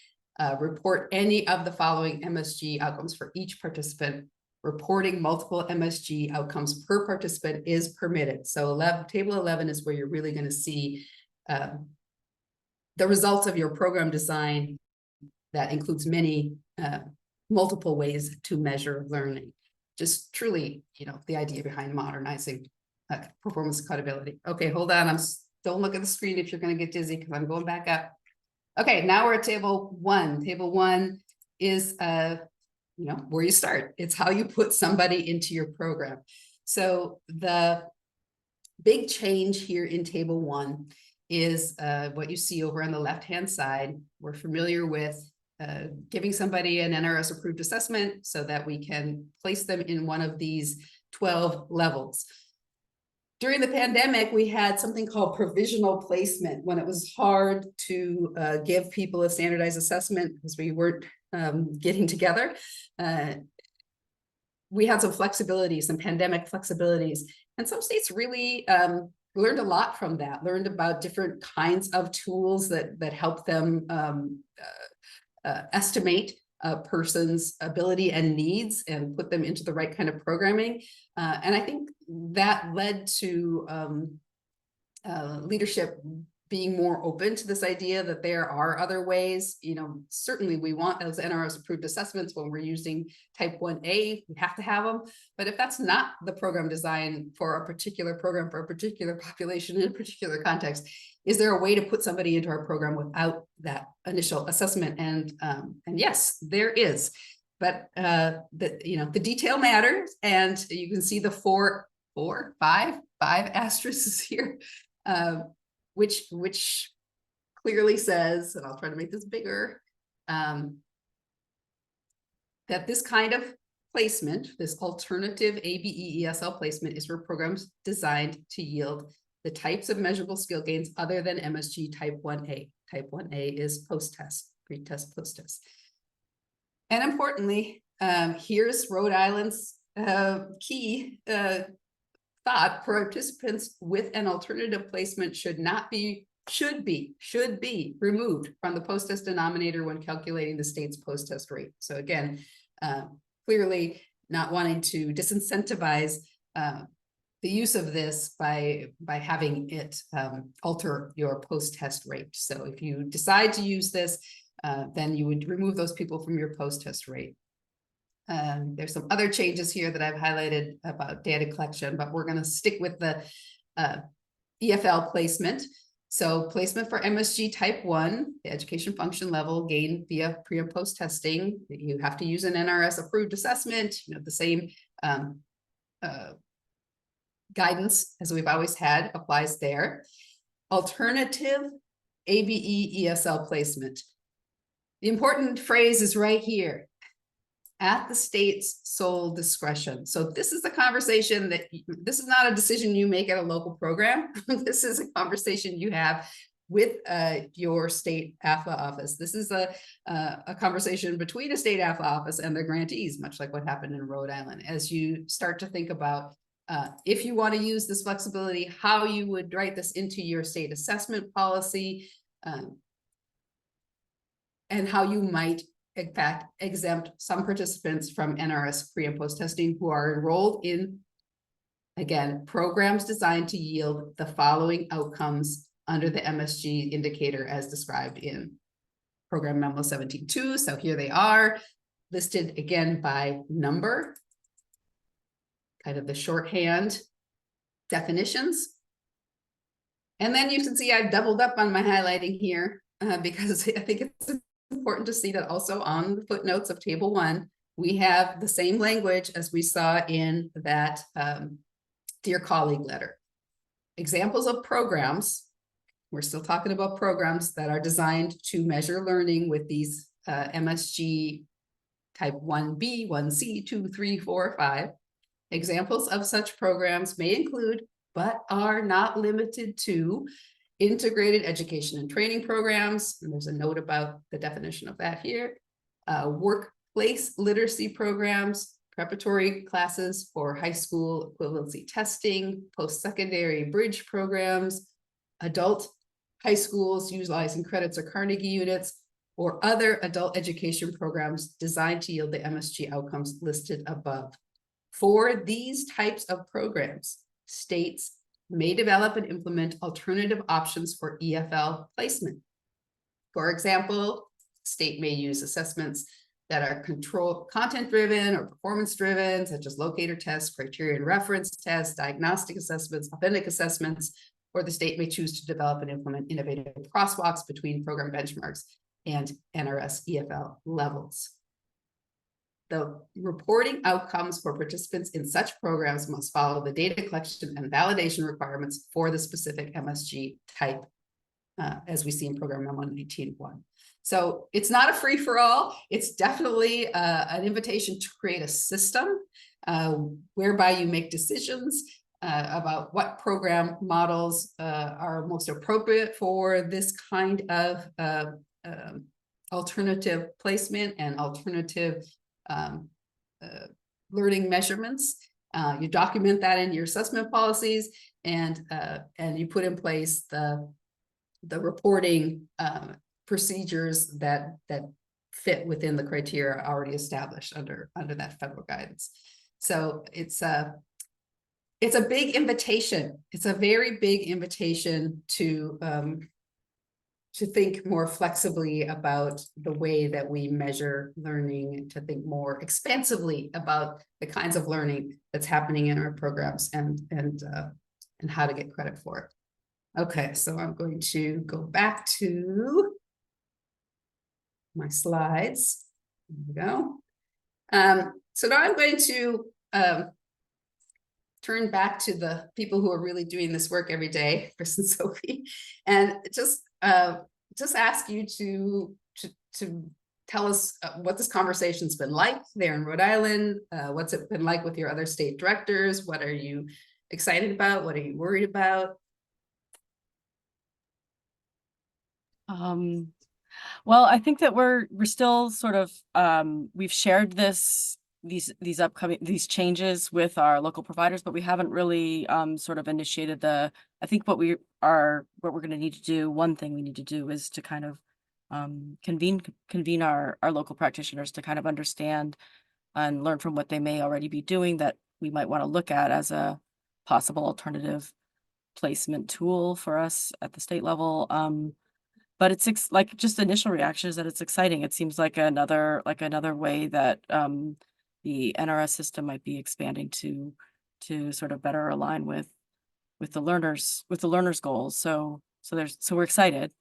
report any of the following MSG outcomes for each participant. Reporting multiple MSG outcomes per participant is permitted. So table 11 is where you're really going to see the results of your program design that includes many multiple ways to measure learning. Just truly, the idea behind modernizing performance accountability. Okay, hold on. Don't look at the screen if you're going to get dizzy because I'm going back up. Okay, now we're at table 1. Table 1 is where you start. It's how you put somebody into your program. So the big change here in table 1 is what you see over on the left-hand side. We're familiar with giving somebody an NRS approved assessment so that we can place them in one of these 12 levels. During the pandemic, we had something called provisional placement when it was hard to give people a standardized assessment because we weren't getting together. we had some flexibilities, some pandemic flexibilities, and some states really learned a lot from that, learned about different kinds of tools that help them estimate a person's ability and needs and put them into the right kind of programming. And I think that led to leadership being more open to this idea that there are other ways. You know, certainly we want those NRS approved assessments when we're using type 1A, we have to have them. But if that's not the program design for a particular program, for a particular population in a particular context, is there a way to put somebody into our program without that initial assessment? And yes, there is. But the detail matters, and you can see the five asterisks here. Which clearly says, and I'll try to make this bigger, that this kind of placement, this alternative ABE ESL placement, is for programs designed to yield the types of measurable skill gains other than MSG type 1A. Type 1A is post-test, pre-test, post-test. And importantly, here's Rhode Island's key thought: participants with an alternative placement should be removed from the post-test denominator when calculating the state's post-test rate. So again, clearly not wanting to disincentivize the use of this by having it alter your post-test rate. So if you decide to use this, then you would remove those people from your post-test rate. There's some other changes here that I've highlighted about data collection, but we're going to stick with the EFL placement. So placement for MSG type 1, the education function level gained via pre and post testing. You have to use an NRS approved assessment, the same guidance as we've always had applies there. Alternative ABE ESL placement. The important phrase is right here: at the state's sole discretion. So this is the conversation this is not a decision you make at a local program. This is a conversation you have with your state AFLA office. This is a conversation between a state AFLA office and their grantees, much like what happened in Rhode Island. As you start to think about if you want to use this flexibility, how you would write this into your state assessment policy, and how you might, in fact, exempt some participants from NRS pre and post testing who are enrolled in, again, programs designed to yield the following outcomes under the MSG indicator as described in Program Memo 17.2. So here they are, listed again by number, kind of the shorthand definitions. And then you can see I've doubled up on my highlighting here because I think it's important to see that also on the footnotes of Table 1, we have the same language as we saw in that Dear Colleague letter. Examples of programs, we're still talking about programs that are designed to measure learning with these MSG type 1B, 1C, 2, 3, 4, 5. Examples of such programs may include, but are not limited to, integrated education and training programs, and there's a note about the definition of that here, workplace literacy programs, preparatory classes for high school equivalency testing, post-secondary bridge programs, adult high schools utilizing credits or Carnegie units, or other adult education programs designed to yield the MSG outcomes listed above. For these types of programs, states may develop and implement alternative options for EFL placement. For example, state may use assessments that are content-driven or performance-driven, such as locator tests, criterion reference tests, diagnostic assessments, authentic assessments, or the state may choose to develop and implement innovative crosswalks between program benchmarks and NRS EFL levels. The reporting outcomes for participants in such programs must follow the data collection and validation requirements for the specific MSG type, as we see in Program Memo 19.1. So it's not a free-for-all. It's definitely an invitation to create a system whereby you make decisions about what program models are most appropriate for this kind of alternative placement and alternative learning measurements. You document that in your assessment policies, and you put in place the reporting procedures that fit within the criteria already established under that federal guidance. So it's a big invitation. It's a very big invitation to think more flexibly about the way that we measure learning, to think more expansively about the kinds of learning that's happening in our programs, and how to get credit for it. Okay, so I'm going to go back to my slides. There we go. So now I'm going to turn back to the people who are really doing this work every day, Chris and Sophie, and just ask you to tell us what this conversation's been like there in Rhode Island. What's it been like with your other state directors? What are you excited about? What are you worried about? Well, I think that we're still sort of we've shared these upcoming changes with our local providers, but we haven't really sort of initiated I think what we're going to need to do, one thing we need to do is to kind of convene our local practitioners to kind of understand and learn from what they may already be doing that we might want to look at as a possible alternative placement tool for us at the state level. But it's like just initial reaction is that it's exciting. It seems like another way that the NRS system might be expanding to sort of better align with the learners goals. So we're excited.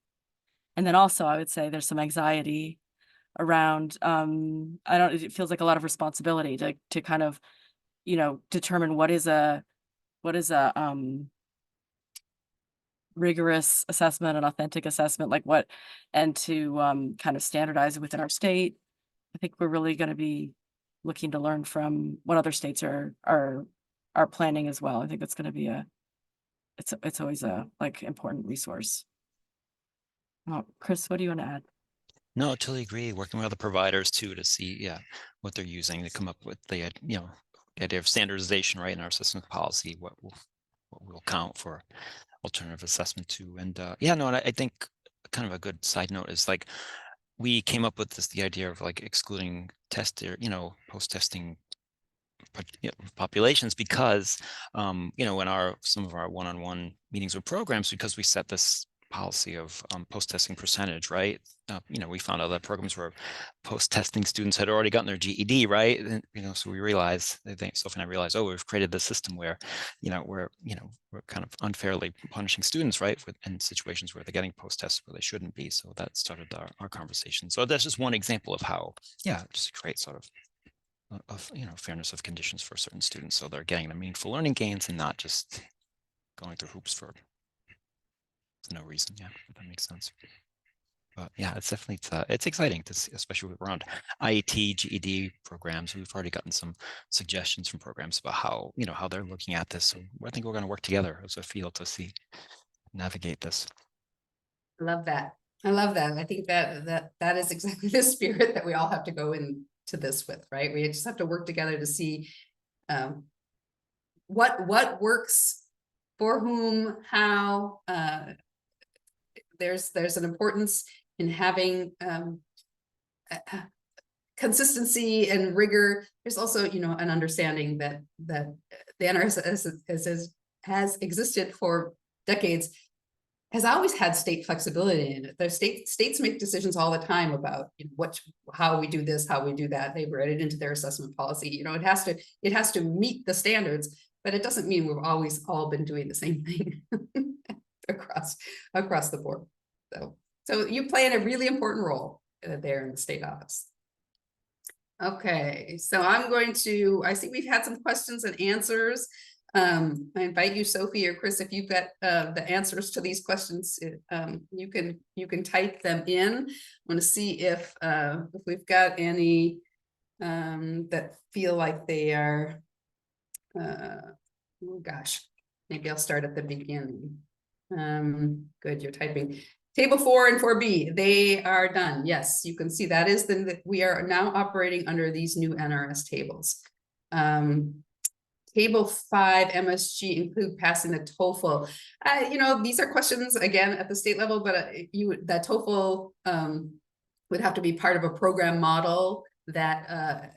And then also I would say there's some anxiety around it feels like a lot of responsibility to kind of, determine what is a rigorous assessment and authentic assessment, and to kind of standardize it within our state. I think we're really going to be looking to learn from what other states are planning as well. I think that's going to be it's always a important resource. Chris, what do you want to add? No, I totally agree. Working with other providers too to see, what they're using to come up with the idea of standardization, right, in our assessment policy. What will count for alternative assessment too. And and I think kind of a good side note is we came up with the idea of excluding post-testing populations because in some of our one-on-one meetings with programs, because we set this policy of post-testing percentage, right? We found out that programs where post-testing students had already gotten their GED, right? And, so we realized, I think Sophie and I realized, we've created this system where, we're kind of unfairly punishing students, right? In situations where they're getting post-tests where they shouldn't be. So that started our conversation. So that's just one example of how, just create sort of fairness of conditions for certain students. So they're getting the meaningful learning gains and not just going through hoops for no reason. If that makes sense. But it's definitely it's exciting to see, especially around IET, GED programs. We've already gotten some suggestions from programs about how how they're looking at this. So I think we're going to work together as a field to navigate this. I love that. I think that is exactly the spirit that we all have to go into this with, right? We just have to work together to see what works for whom, how. There's an importance in having consistency and rigor. There's also, an understanding that the NRS has existed for decades, has always had state flexibility in it. The states make decisions all the time about how we do this, how we do that. They write it into their assessment policy. It has to meet the standards, but it doesn't mean we've always all been doing the same thing. across the board. So you play in a really important role there in the state office. Okay, so I see we've had some questions and answers. I invite you, Sophie or Chris, if you've got the answers to these questions, you can type them in. I want to see if we've got any that feel like they are, oh gosh, maybe I'll start at the beginning. Good, you're typing. Table 4 and 4B, they are done. Yes, you can see that is that we are now operating under these new NRS tables. Table 5 MSG include passing the TOEFL. You know, these are questions again at the state level, but that TOEFL would have to be part of a program model that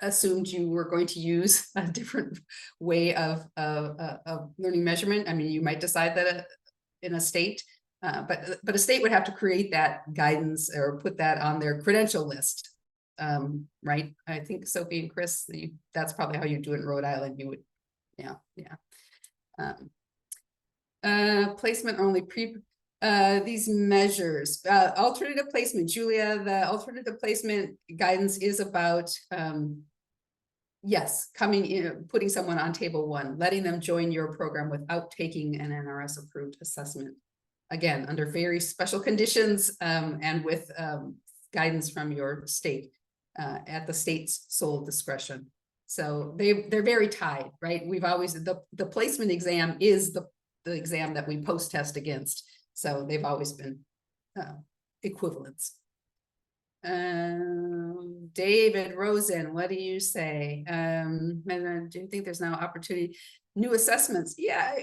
assumed you were going to use a different way of learning measurement. I mean, you might decide that in a state, but a state would have to create that guidance or put that on their credential list. Right? I think Sophie and Chris, that's probably how you do it in Rhode Island. You would, placement only these measures, alternative placement. Julia, the alternative placement guidance is about, yes, coming in, putting someone on table 1, letting them join your program without taking an NRS approved assessment. Again, under very special conditions, and with guidance from your state. At the state's sole discretion. So they're very tied, right? We've always, the placement exam is the exam that we post-test against. So they've always been equivalents. David Rosen, what do you say? Do you think there's now opportunity? New assessments? Yeah,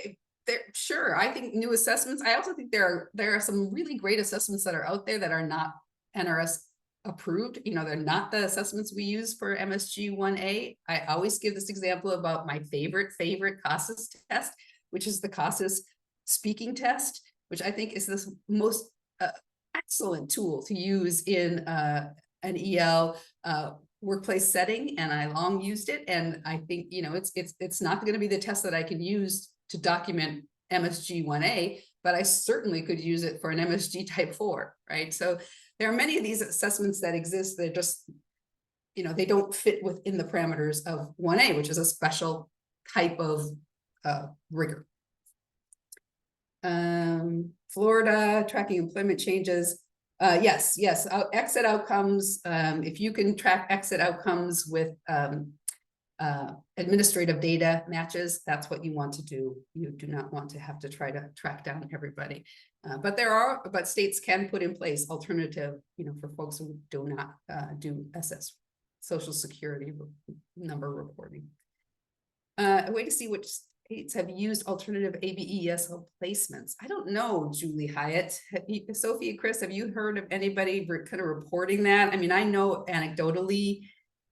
sure. I think new assessments. I also think there are some really great assessments that are out there that are not NRS approved. You know, they're not the assessments we use for MSG 1A. I always give this example about my favorite CASAS test, which is the CASAS speaking test, which I think is the most excellent tool to use in an EL workplace setting, and I long used it. And I think, you know, it's not going to be the test that I can use to document MSG 1A, but I certainly could use it for an MSG type 4, right? So there are many of these assessments that exist. They're just, you know, they don't fit within the parameters of 1A, which is a special type of rigor. Florida, tracking employment changes. Yes, exit outcomes. If you can track exit outcomes with administrative data matches, that's what you want to do. You do not want to have to try to track down everybody. But states can put in place alternative, you know, for folks who do not do Social Security number reporting. A way to see which states have used alternative ABESL placements. I don't know, Julie Hyatt. Sophie and Chris, have you heard of anybody kind of reporting that? I mean, I know anecdotally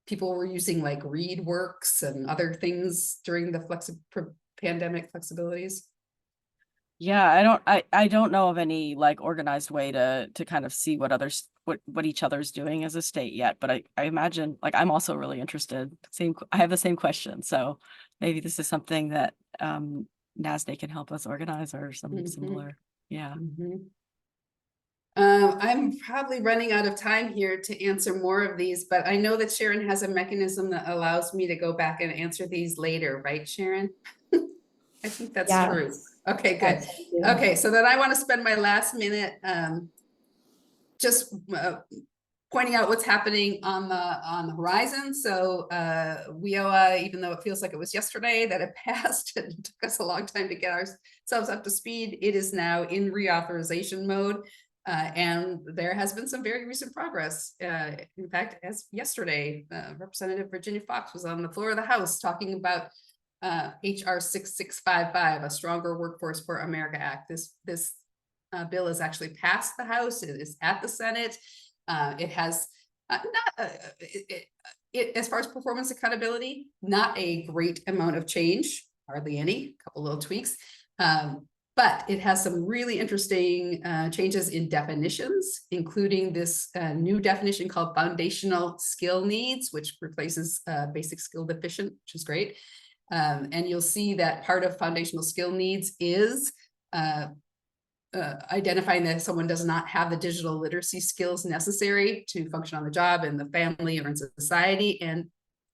people were using like ReadWorks and other things during the pandemic flexibilities. Yeah, I don't know of any like organized way to kind of see what each other's doing as a state yet, but I imagine, like, I'm also really interested. I have the same question, so maybe this is something that NASDAQ can help us organize or something similar. Yeah. I'm probably running out of time here to answer more of these, but I know that Sharon has a mechanism that allows me to go back and answer these later, right, Sharon? I think that's true. Okay, good. Okay, so then I want to spend my last minute just pointing out what's happening on the horizon. So WIOA, even though it feels like it was yesterday that it passed, and it took us a long time to get ourselves up to speed, it is now in reauthorization mode. And there has been some very recent progress. In fact, as yesterday, Representative Virginia Fox was on the floor of the House talking about HR 6655, a Stronger Workforce for America Act. This bill has actually passed the House. It is at the Senate. It has as far as performance accountability, not a great amount of change, hardly any, a couple little tweaks. But it has some really interesting changes in definitions, including this new definition called foundational skill needs, which replaces basic skill deficient, which is great. And you'll see that part of foundational skill needs is identifying that someone does not have the digital literacy skills necessary to function on the job, in the family, or in society. And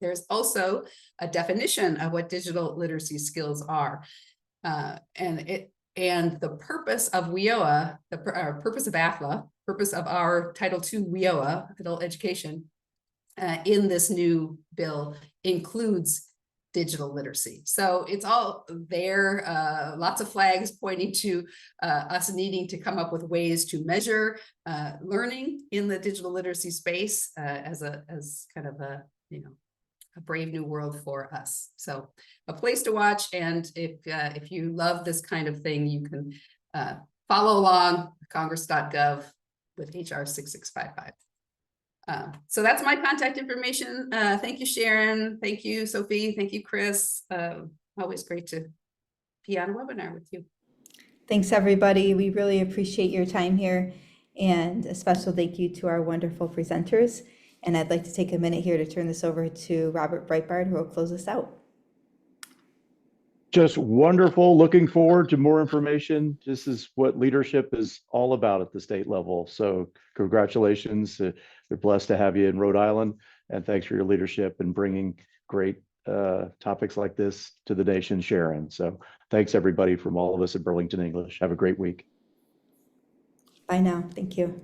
there's also a definition of what digital literacy skills are. And the purpose of WIOA, purpose of AFLA, purpose of our Title II WIOA, adult education, in this new bill includes digital literacy. So it's all there, lots of flags pointing to us needing to come up with ways to measure learning in the digital literacy space as kind of a, a brave new world for us. So a place to watch. And if you love this kind of thing, you can follow along congress.gov with HR 6655. So that's my contact information. Thank you, Sharon. Thank you, Sophie. Thank you, Chris. Always great to be on a webinar with you. Thanks, everybody. We really appreciate your time here. And a special thank you to our wonderful presenters. And I'd like to take a minute here to turn this over to Robert Breitbart, who will close us out. Just wonderful. Looking forward to more information. This is what leadership is all about at the state level. So congratulations. We're blessed to have you in Rhode Island. And thanks for your leadership and bringing great topics like this to the nation, Sharon. So thanks, everybody, from all of us at Burlington English. Have a great week. Bye now. Thank you.